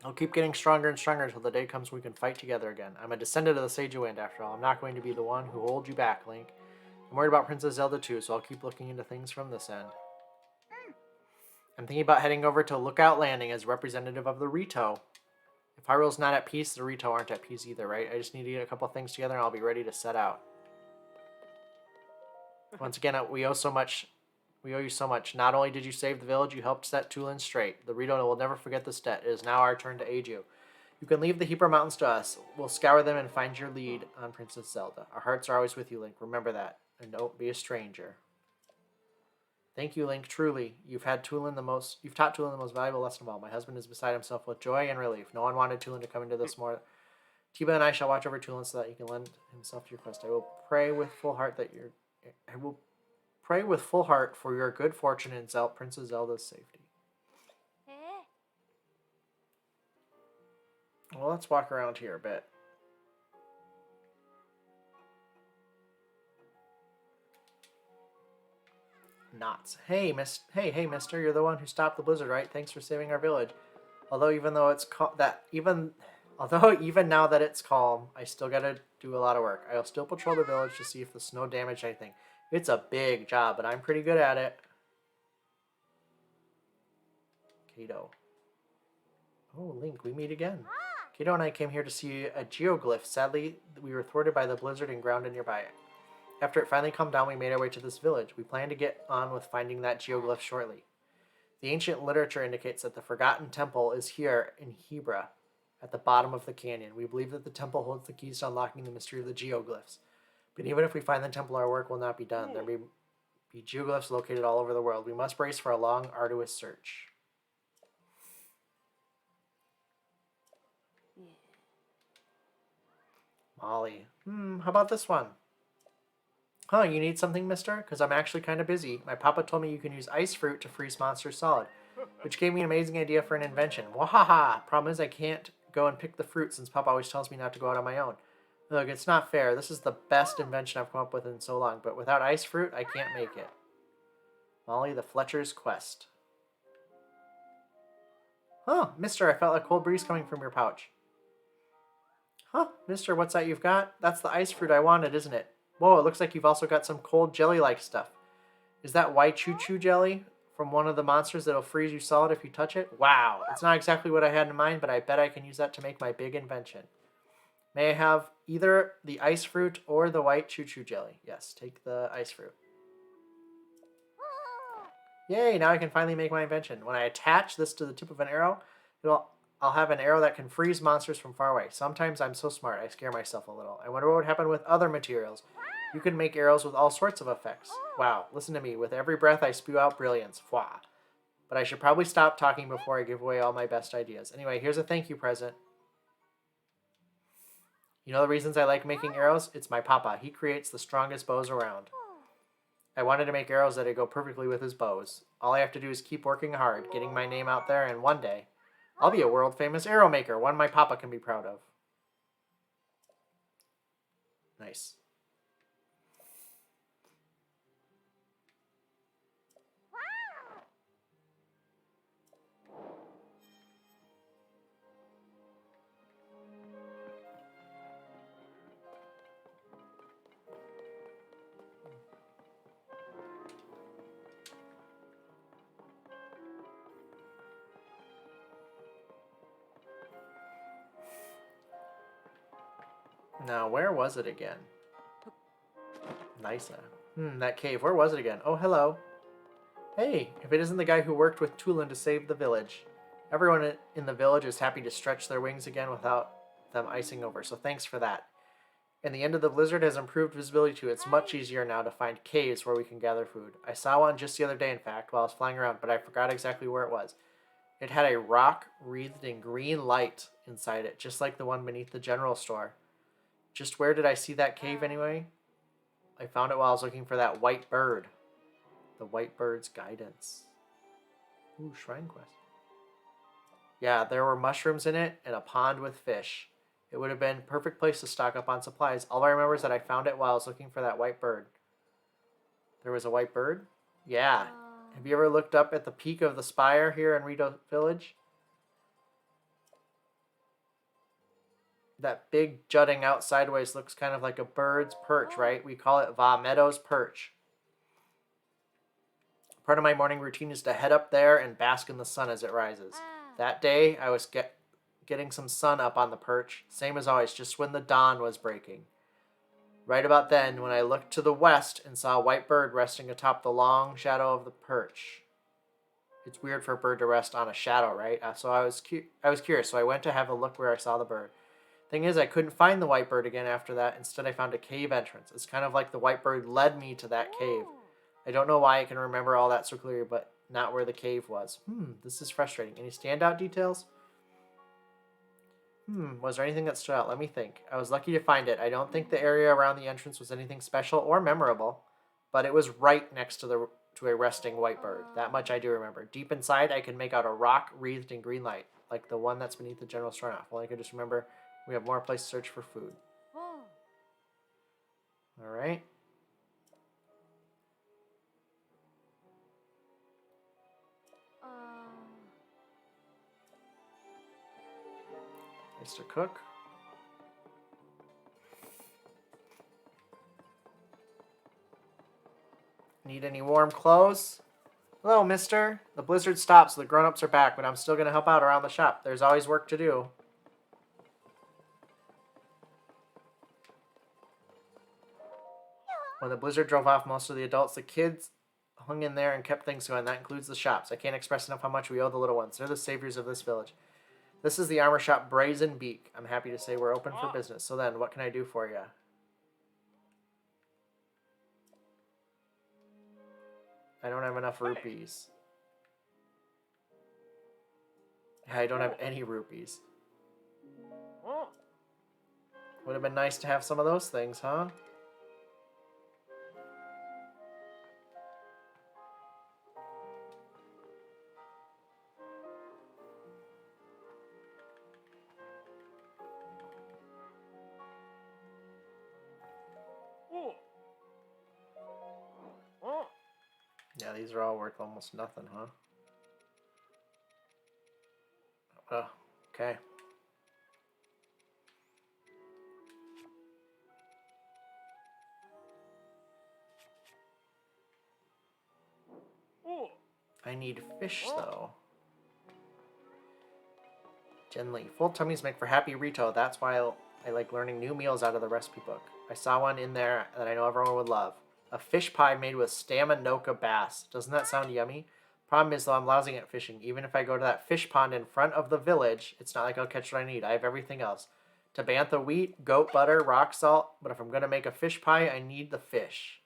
I'll keep getting stronger and stronger until the day comes when we can fight together again. I'm a descendant of the Sage of Wind, after all. I'm not going to be the one who holds you back, Link. I'm worried about Princess Zelda too, so I'll keep looking into things from this end. I'm thinking about heading over to Lookout Landing as representative of the Rito. If Hyrule's not at peace, the Rito aren't at peace either, right? I just need to get a couple things together and I'll be ready to set out. Once again, we owe so much. We owe you so much. Not only did you save the village, you helped set Tulin straight. The Rito will never forget this debt. It is now our turn to aid you. You can leave the Heber Mountains to us. We'll scour them and find your lead on Princess Zelda. Our hearts are always with you, Link. Remember that. And don't be a stranger. Thank you, Link. Truly, you've taught Tulin the most valuable lesson of all. My husband is beside himself with joy and relief. No one wanted Tulin to come into this more. Tiba and I shall watch over Tulin so that he can lend himself to your quest. I will pray with full heart for your good fortune and Princess Zelda's safety. Well, let's walk around here a bit. Knots. Hey, mister, you're the one who stopped the blizzard, right? Thanks for saving our village. Although even now that it's calm, I still gotta do a lot of work. I'll still patrol the village to see if the snow damaged anything. It's a big job, but I'm pretty good at it. Kato. Oh, Link, we meet again. Kato and I came here to see a geoglyph. Sadly, we were thwarted by the blizzard and grounded nearby. After it finally calmed down, we made our way to this village. We plan to get on with finding that geoglyph shortly. The ancient literature indicates that the Forgotten Temple is here in Hebra, at the bottom of the canyon. We believe that the temple holds the keys to unlocking the mystery of the geoglyphs. But even if we find the temple, our work will not be done. There may be geoglyphs located all over the world. We must brace for a long, arduous search. Molli. How about this one? Huh, you need something, mister? Because I'm actually kind of busy. My papa told me you can use ice fruit to freeze monsters solid, which gave me an amazing idea for an invention. Wahaha! Problem is I can't go and pick the fruit since papa always tells me not to go out on my own. Look, it's not fair. This is the best invention I've come up with in so long, but without ice fruit, I can't make it. Molli, the Fletcher's quest. Huh, mister, I felt a cold breeze coming from your pouch. Huh, mister, what's that you've got? That's the ice fruit I wanted, isn't it? Whoa, it looks like you've also got some cold jelly-like stuff. Is that white choo-choo jelly from one of the monsters that'll freeze you solid if you touch it? Wow, it's not exactly what I had in mind, but I bet I can use that to make my big invention. May I have either the ice fruit or the white choo-choo jelly? Yes, take the ice fruit. Yay, now I can finally make my invention. When I attach this to the tip of an arrow, I'll have an arrow that can freeze monsters from far away. Sometimes I'm so smart, I scare myself a little. I wonder what would happen with other materials. You can make arrows with all sorts of effects. Wow, listen to me. With every breath, I spew out brilliance. Fwah. But I should probably stop talking before I give away all my best ideas. Anyway, here's a thank you present. You know the reasons I like making arrows? It's my papa. He creates the strongest bows around. I wanted to make arrows that would go perfectly with his bows. All I have to do is keep working hard, getting my name out there, and one day, I'll be a world-famous arrow maker, one my papa can be proud of. Nice. Now, where was it again? Nysa. That cave. Where was it again? Oh, hello. Hey, if it isn't the guy who worked with Tulin to save the village. Everyone in the village is happy to stretch their wings again without them icing over, so thanks for that. And the end of the blizzard has improved visibility too. It's much easier now to find caves where we can gather food. I saw one just the other day, in fact, while I was flying around, but I forgot exactly where it was. It had a rock wreathed in green light inside it, just like the one beneath the general store. Just where did I see that cave anyway? I found it while I was looking for that white bird. The white bird's guidance. Ooh, shrine quest. Yeah, there were mushrooms in it and a pond with fish. It would have been a perfect place to stock up on supplies. All I remember is that I found it while I was looking for that white bird. There was a white bird? Yeah. Have you ever looked up at the peak of the spire here in Rito Village? That big jutting out sideways looks kind of like a bird's perch, right? We call it Va Meadow's perch. Part of my morning routine is to head up there and bask in the sun as it rises. That day, I was getting some sun up on the perch, same as always, just when the dawn was breaking. Right about then, when I looked to the west and saw a white bird resting atop the long shadow of the perch. It's weird for a bird to rest on a shadow, right? So I was curious, so I went to have a look where I saw the bird. Thing is, I couldn't find the white bird again after that. Instead, I found a cave entrance. It's kind of like the white bird led me to that cave. I don't know why I can remember all that so clearly, but not where the cave was. This is frustrating. Any standout details? Was there anything that stood out? Let me think. I was lucky to find it. I don't think the area around the entrance was anything special or memorable, but it was right next to a resting white bird. That much I do remember. Deep inside, I could make out a rock wreathed in green light, like the one that's beneath the general store now. Well, I could just remember we have more place to search for food. All right. Mr. Cook. Need any warm clothes? Hello, mister. The blizzard stopped, so the grown-ups are back, but I'm still going to help out around the shop. There's always work to do. When the blizzard drove off most of the adults, the kids hung in there and kept things going. That includes the shops. I can't express enough how much we owe the little ones. They're the saviors of this village. This is the armor shop Brazen Beak. I'm happy to say we're open for business. So then, what can I do for you? I don't have enough rupees. I don't have any rupees. Would have been nice to have some of those things, huh? Yeah, these are all worth almost nothing, huh? Oh, okay. I need fish, though. Genli. Full tummies make for happy Rito. That's why I like learning new meals out of the recipe book. I saw one in there that I know everyone would love. A fish pie made with staminoka bass. Doesn't that sound yummy? Problem is, though, I'm lousy at fishing. Even if I go to that fish pond in front of the village, it's not like I'll catch what I need. I have everything else. Tabantha wheat, goat butter, rock salt. But if I'm going to make a fish pie, I need the fish.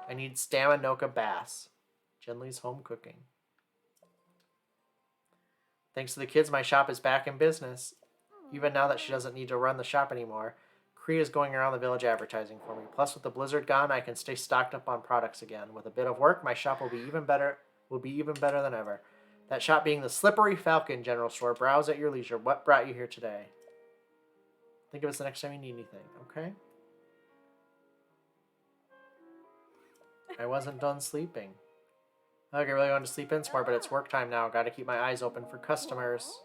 I need staminoka bass. Genli's home cooking. Thanks to the kids, my shop is back in business. Even now that she doesn't need to run the shop anymore, Kree is going around the village advertising for me. Plus, with the blizzard gone, I can stay stocked up on products again. With a bit of work, my shop will be even better than ever. That shop being the Slippery Falcon General Store. Browse at your leisure. What brought you here today? Think of us the next time you need anything, okay? I wasn't done sleeping. I really wanted to sleep in some more, but it's work time now. Gotta keep my eyes open for customers.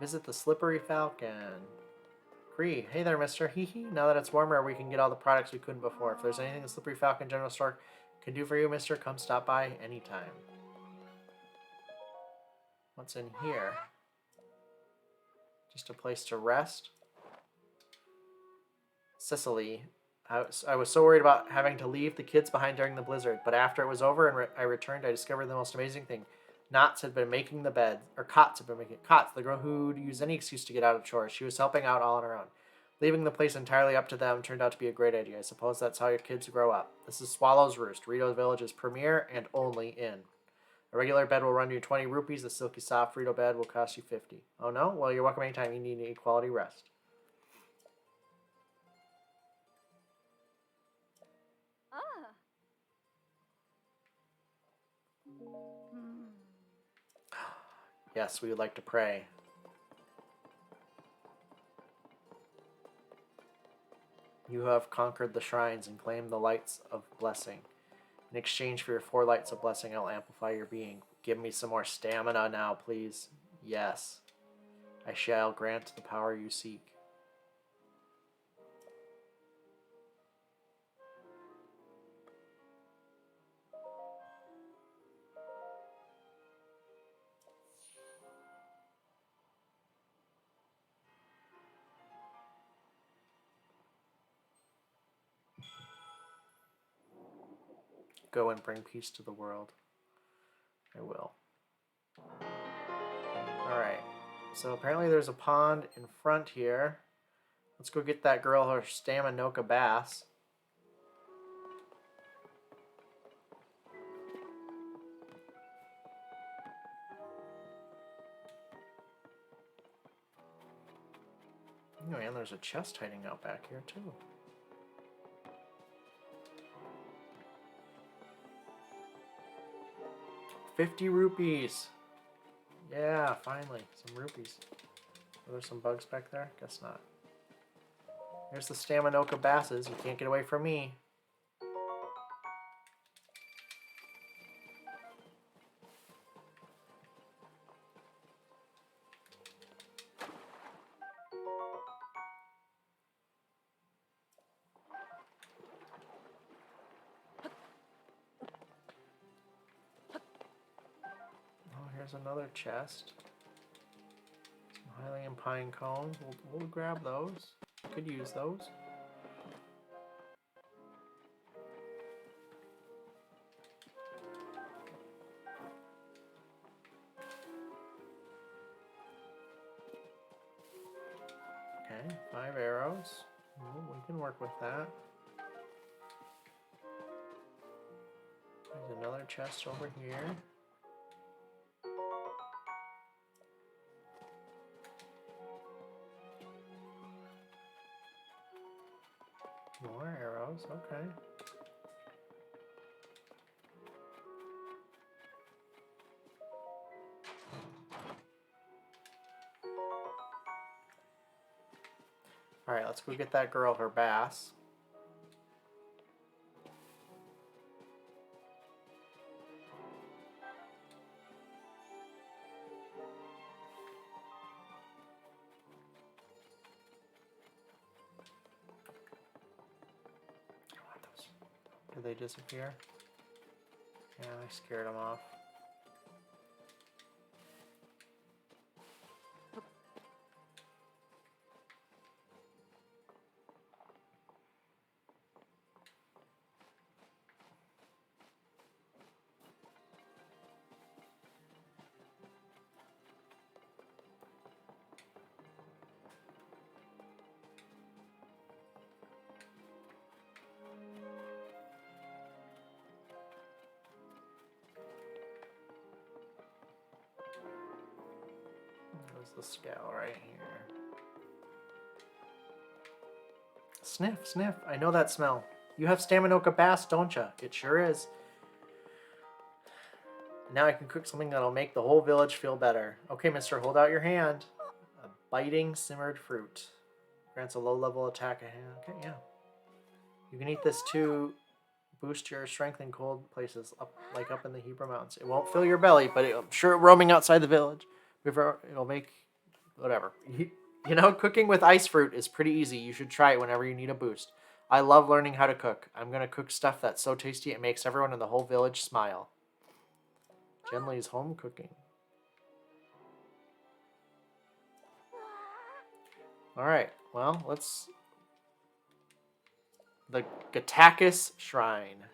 Visit the Slippery Falcon. Kree. Hey there, mister. Hee hee. Now that it's warmer, we can get all the products we couldn't before. If there's anything the Slippery Falcon General Store can do for you, mister, come stop by anytime. What's in here? Just a place to rest? Cicely. I was so worried about having to leave the kids behind during the blizzard, but after it was over and I returned, I discovered the most amazing thing. Knots had been making the bed, or Cots had been making Cots, the girl who'd use any excuse to get out of chores. She was helping out all on her own. Leaving the place entirely up to them turned out to be a great idea. I suppose that's how your kids grow up. This is Swallow's Roost, Rito Village's premier and only inn. A regular bed will run you 20 rupees. The silky soft Rito bed will cost you 50. Oh no? Well, you're welcome anytime you need a quality rest. Yes, we would like to pray. You have conquered the shrines and claimed the lights of blessing. In exchange for your 4 lights of blessing, I'll amplify your being. Give me some more stamina now, please. Yes. I shall grant the power you seek. go and bring peace to the world. I will. Alright. So apparently there's a pond in front here. Let's go get that girl her Staminoka bass. Oh, and there's a chest hiding out back here too. $50. Yeah, finally. Some rupees. Are there some bugs back there? Guess not. There's the Staminoka basses. You can't get away from me. Oh, here's another chest. Some Hylian pine cones. We'll grab those. Could use those. Okay, 5 arrows. Oh, we can work with that. There's another chest over here. More arrows, okay. Alright, let's go get that girl her bass. Did they disappear? Yeah, I scared them off. There's the scow right here. Sniff, sniff. I know that smell. You have Staminoka bass, don't ya? It sure is. Now I can cook something that'll make the whole village feel better. Okay, mister, hold out your hand. A biting simmered fruit. Grants a low-level attack. Okay, yeah. You can eat this to boost your strength in cold places, like up in the Hebrew Mountains. It won't fill your belly, but I'm sure roaming outside the village, it'll make whatever. You know, cooking with ice fruit is pretty easy. You should try it whenever you need a boost. I love learning how to cook. I'm going to cook stuff that's so tasty it makes everyone in the whole village smile. Genli's home cooking. Alright, well, let's... The Gatakis Shrine.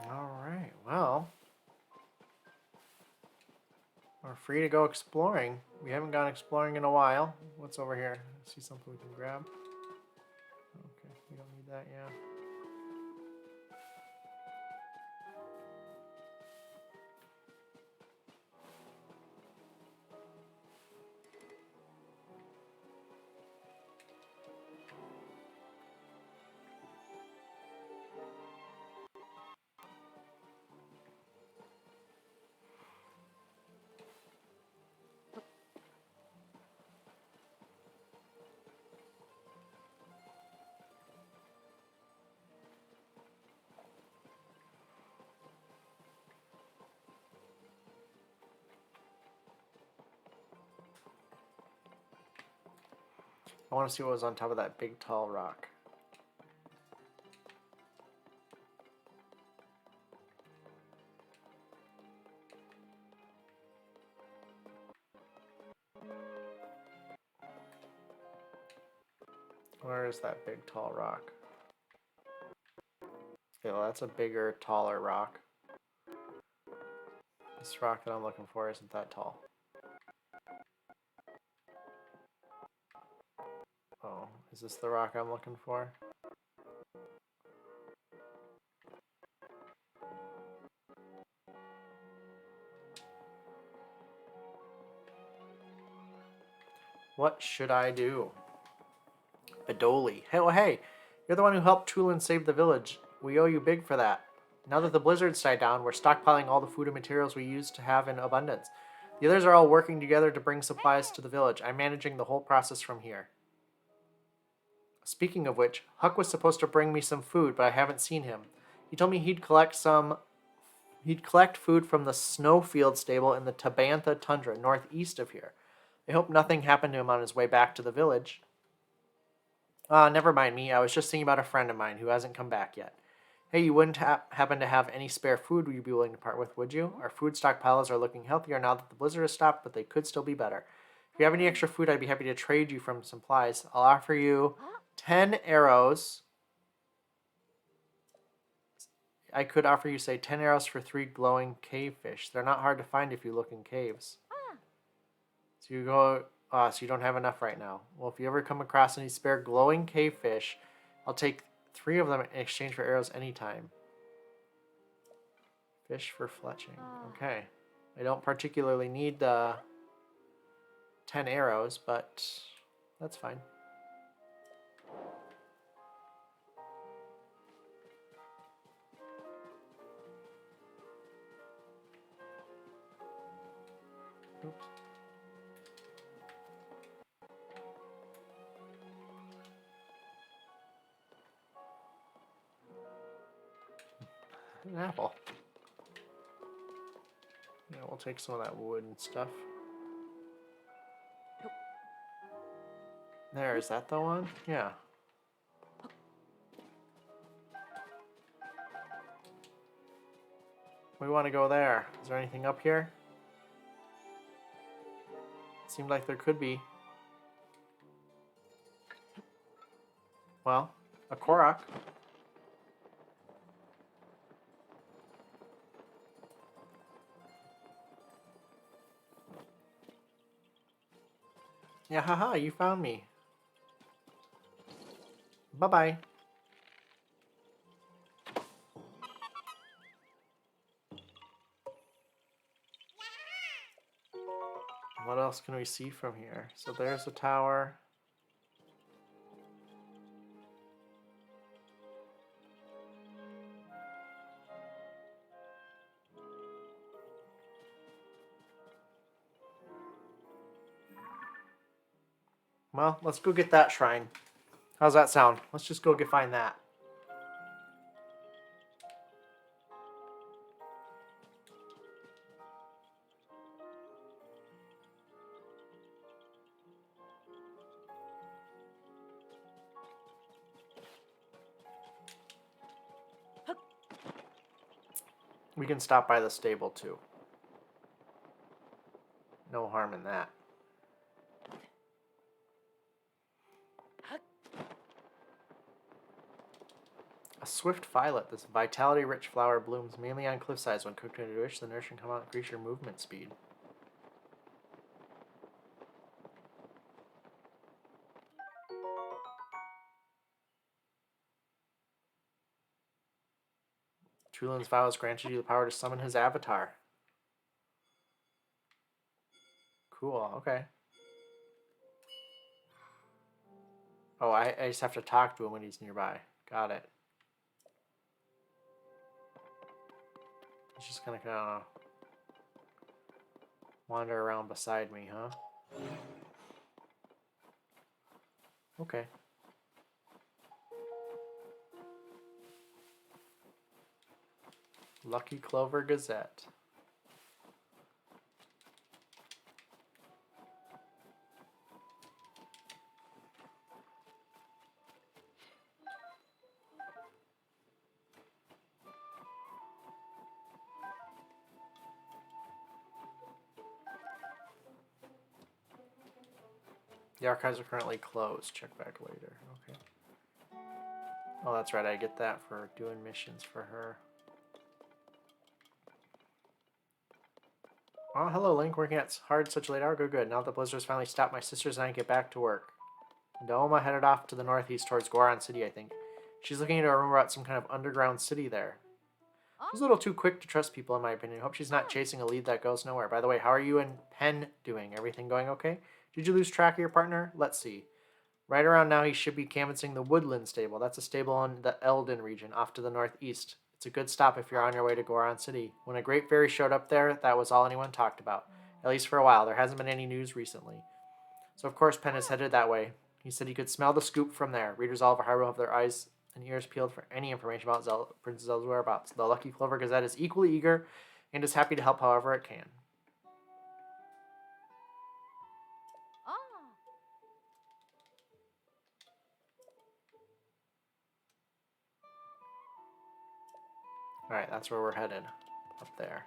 Alright, well, we're free to go exploring. We haven't gone exploring in a while. What's over here? I see something we can grab. Okay, we don't need that yet. I want to see what was on top of that big tall rock. Where is that big tall rock? Okay, well that's a bigger, taller rock. This rock that I'm looking for isn't that tall. Oh, is this the rock I'm looking for? What should I do? Bedoli. Hey, well, hey, you're the one who helped Tulin save the village. We owe you big for that. Now that the blizzard's died down, we're stockpiling all the food and materials we used to have in abundance. The others are all working together to bring supplies to the village. I'm managing the whole process from here. Speaking of which, Huck was supposed to bring me some food, but I haven't seen him. He told me he'd collect food from the snowfield stable in the Tabantha tundra northeast of here. I hope nothing happened to him on his way back to the village. Never mind me. I was just thinking about a friend of mine who hasn't come back yet. Hey, you wouldn't happen to have any spare food you'd be willing to part with, would you? Our food stockpiles are looking healthier now that the blizzard has stopped, but they could still be better. If you have any extra food, I'd be happy to trade you from supplies. I'll offer you 10 arrows. I could offer you, say, 10 arrows for 3 glowing cave fish. They're not hard to find if you look in caves. So you go... so you don't have enough right now. Well, if you ever come across any spare glowing cave fish, I'll take 3 of them in exchange for arrows anytime. Fish for fletching. Okay. I don't particularly need the 10 arrows, but that's fine. Oops. An apple. Yeah, we'll take some of that wood and stuff. There, is that the one? Yeah. We want to go there. Is there anything up here? Seemed like there could be. Well, a Korok. Yeah, haha, you found me. Bye-bye. What else can we see from here? So there's the tower. Well, let's go get that shrine. How's that sound? Let's just go find that. We can stop by the stable too. No harm in that. A swift violet. This vitality-rich flower blooms mainly on cliff sides. When cooked in a dish, the nourishing come out and increase your movement speed. Tulin's vow has granted you the power to summon his avatar. Cool, okay. Oh, I just have to talk to him when he's nearby. Got it. He's just gonna kind of wander around beside me, huh? Okay. Lucky Clover Gazette. The archives are currently closed. Check back later. Okay. Oh, that's right. I get that for doing missions for her. Oh, hello, Link. Working at hard such a late hour? Good, good. Now the blizzard's finally stopped, my sisters and I get back to work. Daoma headed off to the northeast towards Goron City, I think. She's looking into a rumor about some kind of underground city there. She's a little too quick to trust people, in my opinion. Hope she's not chasing a lead that goes nowhere. By the way, how are you and Pen doing? Everything going okay? Did you lose track of your partner? Let's see. Right around now, he should be canvassing the Woodland Stable. That's a stable in the Eldin region, off to the northeast. It's a good stop if you're on your way to Goron City. When a great fairy showed up there, that was all anyone talked about. At least for a while. There hasn't been any news recently. So, of course, Pen is headed that way. He said he could smell the scoop from there. Readers all over Hyrule have their eyes and ears peeled for any information about Princess Zelda's whereabouts. The Lucky Clover Gazette is equally eager and is happy to help however it can. Alright, that's where we're headed. Up there.